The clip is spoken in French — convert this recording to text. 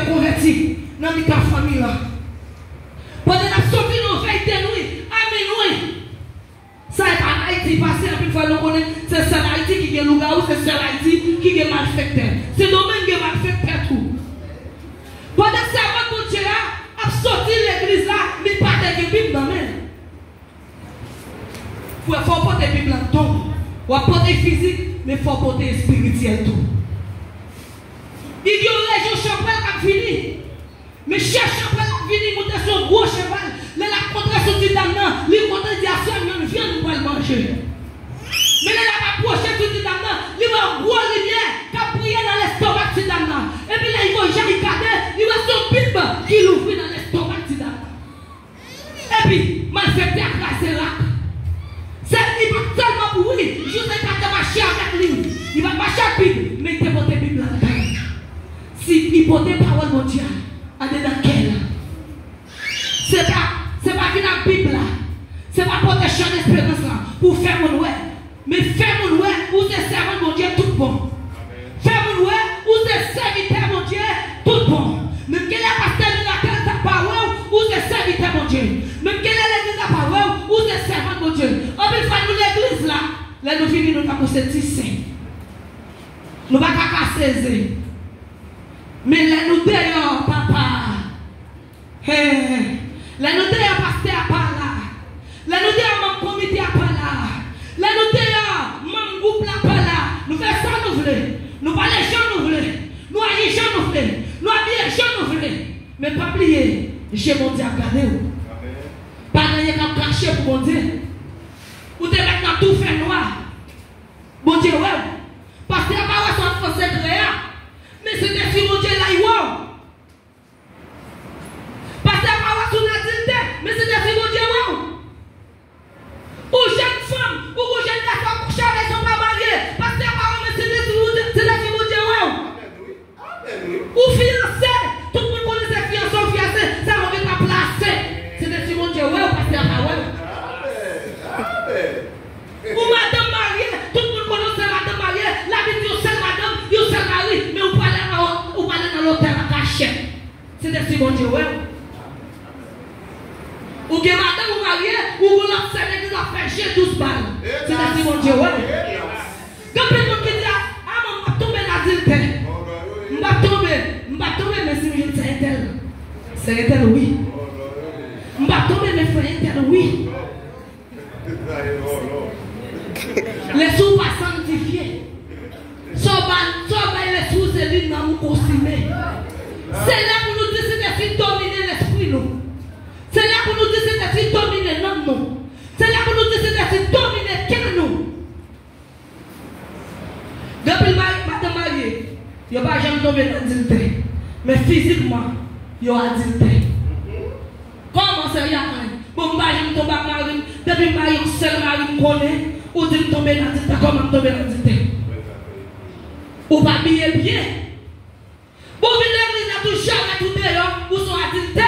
est converti dans la famille là. Pendant la sortie nous veille de nous, amen nous. Ça est en Haïti passé une fois nous connaissons c'est seul Haïti qui est loup-garou, c'est seul Haïti qui est malfaiteur. C'est nous-mêmes qui est malfaiteur tout. Pendant que ça mon Dieu a sorti l'église là, il pas de Bible dans même. Il faut porter Bible en tombe. Il faut porter physique, mais il faut porter spirituel tout. Il y a une région champêtre qui a fini. Mais cher champêtre qui a fini, monter son gros cheval. Les la contre son petit dame, les contre dit à son même viens nous pour manger. Mais les la approché tout petit dame, il va gros lumière qui a brillé dans l'estomac petit dame. Et puis là il va jamais garder, il va son Bible qui l'ouvre dans l'estomac petit dame. Et puis malfaiteur a cassé là. Il va seulement pour lui, juste pas marcher avec lui. Il va marcher avec Bible, mais il te porte Bible là. Si il porte parole mon Dieu, en dedans quelle? C'est pas qu'il a Bible là. C'est pas pour te champ d'espérance là, pour faire mon ouais. Mais faire mon ouais, ou c'est servant mon Dieu tout bon. Faire mon ouais, ou c'est serviteur mon Dieu tout bon. Même quel est pasteur de la terre ta parole, ou c'est serviteur mon Dieu. Même quel est l'église ta parole, ou c'est servant mon Dieu. On peut faire nous l'église là. Là nous finissons nous pas c'est saint. Nous pas casser. Mais là nous dehors papa. Hey. La note est pasteur à part là. La note est mon comité à part là. La note est mon groupe à part là. Nous faisons ça nous voulons. Nous parlons gens nous voulons. Nous agissons nous voulons. Nous habillons gens nous voulons. Mais pas oublier, j'ai mon Dieu à garder. Pas gagner comme caché pour mon Dieu. Ou te mettre dans tout fait noir. Mon Dieu, ouais. Parce que la parole est en français créa. Mais c'est des filles mon Dieu là, il voit. Parce que la parole est en adulte. Mais c'est des filles mon Dieu, ouais. Ou jeune femme, ou jeune femme couchée avec son pas marié. Parce que la parole c'est des filles mon Dieu, ouais. Ou fiancé. Tout le monde connaît ses fiancés ou fiancés. Ça va être placé. C'est des filles mon Dieu, ouais. Parce que la parole. Ou madame mariée, tout le monde connaît madame mariée, la vie de seule madame, de seul mari, mais vous parlez dans l'hôtel à cachet. C'est des filles mon Dieu, ouais. Ou que madame ou mariée, ou vous l'observez qui a fait chier 12 balles. C'est des filles mon Dieu, ouais. Quand le monde qui dit, ah, je vais tomber dans l'adultère. Je vais tomber, mais si je sais tel. C'est tel, oui. Je vais tomber, mais c'est tel, oui. Les sous pas sanctifiés. Les sous, c'est lui dans nous consommer. C'est là pour nous dire que c'est des filles dominer l'esprit, nous. C'est là pour nous dire que c'est des filles dominer l'homme, nous. C'est là pour nous dire que c'est des filles dominer quel nous. Depuis le matin marié, il n'y a pas jamais tombé dans l'adultère. Mais physiquement, il y a adultère. Comment c'est rien? Bon, je ne tombe pas marié. Depuis le marié, seul mari me connaît. Ou tu tombes dans l'adultère. Comment tomber dans l'adultère? Ou pas bien bien. Vous venez l'église à tout jamais tout dehors, vous sont adultères.